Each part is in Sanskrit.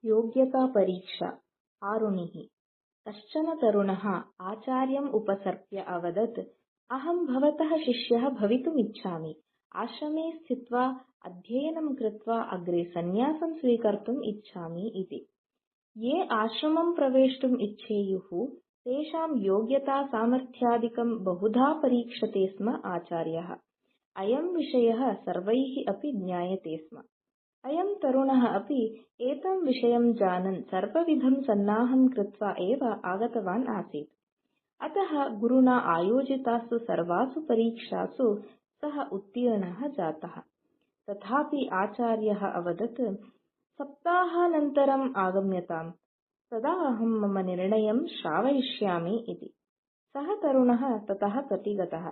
योग्यता परीक्षा आरुणिः। कश्चन तरुणः आचार्यम् उपसर्प्य अवदत्, अहं भवतः शिष्यः भवितुमिच्छामि। आश्रमे स्थित्वा अध्ययनं कृत्वा अग्रे सन्न्यासं स्वीकर्तुम् इच्छामि इति। ये आश्रमं प्रवेष्टुम् इच्छेयुः तेषां योग्यता सामर्थ्यादिकं बहुधा परीक्षते स्म आचार्यः। अयं विषयः सर्वैः अपि ज्ञायते स्म। अयं तरुणः अपि एतं विषयं जानन् सर्वविधं सन्नाहं कृत्वा एव आगतवान् आसीत्। अतः गुरुणा आयोजितासु सर्वासु परीक्षासु सः उत्तीर्णः जातः। तथापि आचार्यः अवदत्, सप्ताहानन्तरम् आगम्यताम्, तदा अहं मम निर्णयं श्रावयिष्यामि इति। सः तरुणः ततः प्रतिगतः।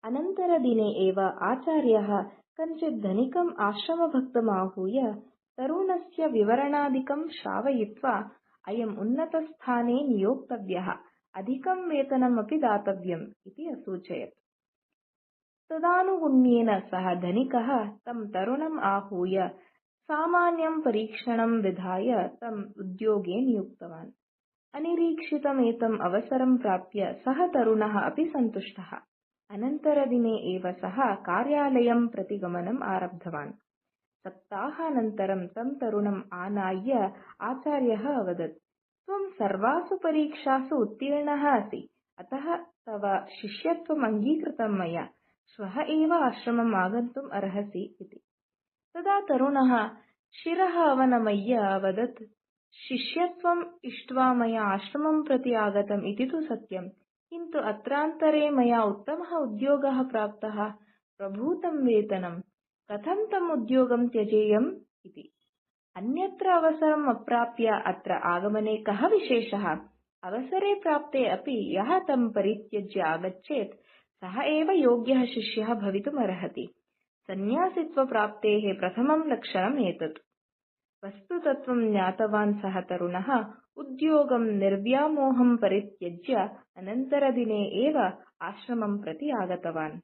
अनन्तरदिने एव आचार्यः कञ्चित् धनिकम् आश्रमभक्तमाहूय तरुणस्य विवरणादिकं श्रावयित्वा, अयम् उन्नतस्थाने नियोक्तव्यः, अधिकं वेतनमपि दातव्यम् इति असूचयत्। तदानुगुण्येन सः धनिकः तं तरुणम् आहूय सामान्यं परीक्षणं विधाय तम् उद्योगे नियुक्तवान्। अनिरीक्षितमेतम् अवसरं प्राप्य सः तरुणः अपि सन्तुष्टः। अनन्तरदिने एव सः कार्यालयं प्रति गमनम् आरब्धवान्। सप्ताहानन्तरं तं तरुणम् आनाय्य आचार्यः अवदत्, त्वं सर्वासु परीक्षासु उत्तीर्णः असि, अतः तव शिष्यत्वम् अङ्गीकृतं मया। श्वः एव आश्रमम् आगन्तुम् अर्हसि इति। तदा तरुणः शिरः अवनमय्य अवदत्, शिष्यत्वम् इष्ट्वा मया आश्रमं प्रति आगतम् इति तु सत्यम्, किन्तु अत्रान्तरे मया उत्तमः उद्योगः प्राप्तः, प्रभूतं वेतनं, कथं तम् उद्योगं त्यजेयम् इति। अन्यत्र अवसरम् अप्राप्य अत्र आगमने कः विशेषः? अवसरे प्राप्ते अपि यः तं परित्यज्य आगच्छेत् सः एव योग्यः शिष्यः भवितुमर्हति। सन्न्यासित्वप्राप्तेः प्रथमं लक्षणम् एतत्। वस्तुतत्त्वं ज्ञातवान् सः तरुणः उद्योगं निर्व्यामोहं परित्यज्य अनन्तरदिने एव आश्रमं प्रति आगतवान्।